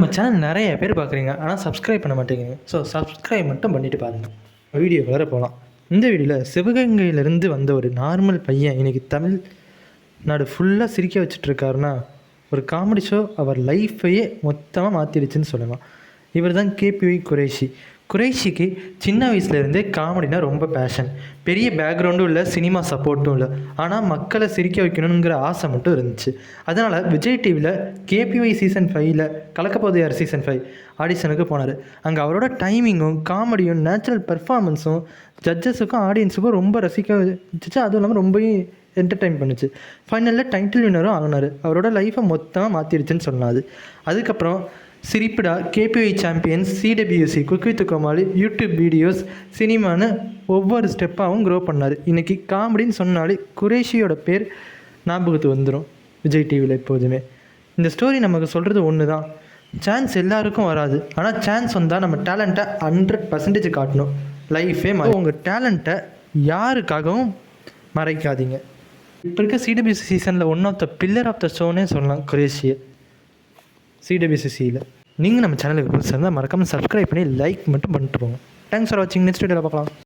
நம்ம சேனல் நிறைய பேர் பார்க்குறீங்க, ஆனால் சப்ஸ்கிரைப் பண்ண மாட்டேங்கிறீங்க. ஸோ சப்ஸ்கிரைப் மட்டும் பண்ணிவிட்டு பாருங்கள். வீடியோ வேறு போகலாம். இந்த வீடியோவில் சிவகங்கையிலேருந்து வந்த ஒரு நார்மல் பையன் இன்றைக்கி தமிழ்நாடு ஃபுல்லாக சிரிக்க வச்சுட்ருக்காருன்னா, ஒரு காமெடி ஷோ அவர் லைஃப்பையே மொத்தமாக மாற்றிடுச்சுன்னு சொல்லலாம். இவர் தான் கேபிஒய் குரேஷி. குரேஷிக்கு சின்ன வயசுலேருந்தே காமெடினா ரொம்ப பேஷன். பெரிய பேக்ரவுண்டும் இல்லை, சினிமா சப்போர்ட்டும் இல்லை. ஆனால் மக்களை சிரிக்க வைக்கணுங்கிற ஆசை மட்டும் இருந்துச்சு. அதனால் விஜய் டிவியில் கேபிஒய் சீசன் 5ல் கலக்கப்போது யார் சீசன் 5 ஆடிஷனுக்கு போனார். அங்கே அவரோட டைமிங்கும் காமெடியும் நேச்சுரல் பெர்ஃபார்மன்ஸும் ஜட்ஜஸுக்கும் ஆடியன்ஸுக்கும் ரொம்ப ரசிக்க வச்சுச்சு. அதுவும் இல்லாமல் ரொம்பவும் என்டர்டைன் பண்ணுச்சு. ஃபைனலில் டைட்டில் வின்னரும் ஆகினார். அவரோட லைஃப்பை மொத்தமாக மாற்றிடுச்சுன்னு சொன்னாது. அதுக்கப்புறம் சிரிப்புடா, KPY champions, CWC, cook with Comali, YouTube videos, சினிமான்னு ஒவ்வொரு ஸ்டெப்பாகவும் க்ரோ பண்ணார். இன்றைக்கி காமெடின்னு சொன்னாலே குரேஷியோட பேர் ஞாபகத்துக்கு வந்துடும் விஜய் டிவியில் எப்போதுமே. இந்த ஸ்டோரி நமக்கு சொல்கிறது ஒன்று தான், சான்ஸ் எல்லாருக்கும் வராது. ஆனால் சான்ஸ் வந்தால் நம்ம டேலண்ட்டை 100% காட்டணும். லைஃபே உங்கள் டேலண்ட்டை யாருக்காகவும் மறைக்காதீங்க. இப்போ இருக்க சிடபிள்யூசி சீசனில் one of the pillar of the ஷோனே சொல்லலாம் குரேஷியை. சிடபிள்யூசியில் நீங்கள் நம்ம சேனலுக்கு புதுசாக இருந்தால் மறக்காமல் சப்ஸ்கிரைப் பண்ணி லைக் மட்டும் பண்ணிட்டு போங்க. தேங்க்ஸ் ஃபார் வாட்சிங். நெக்ஸ்ட் வீடியோவில் பார்க்கலாம்.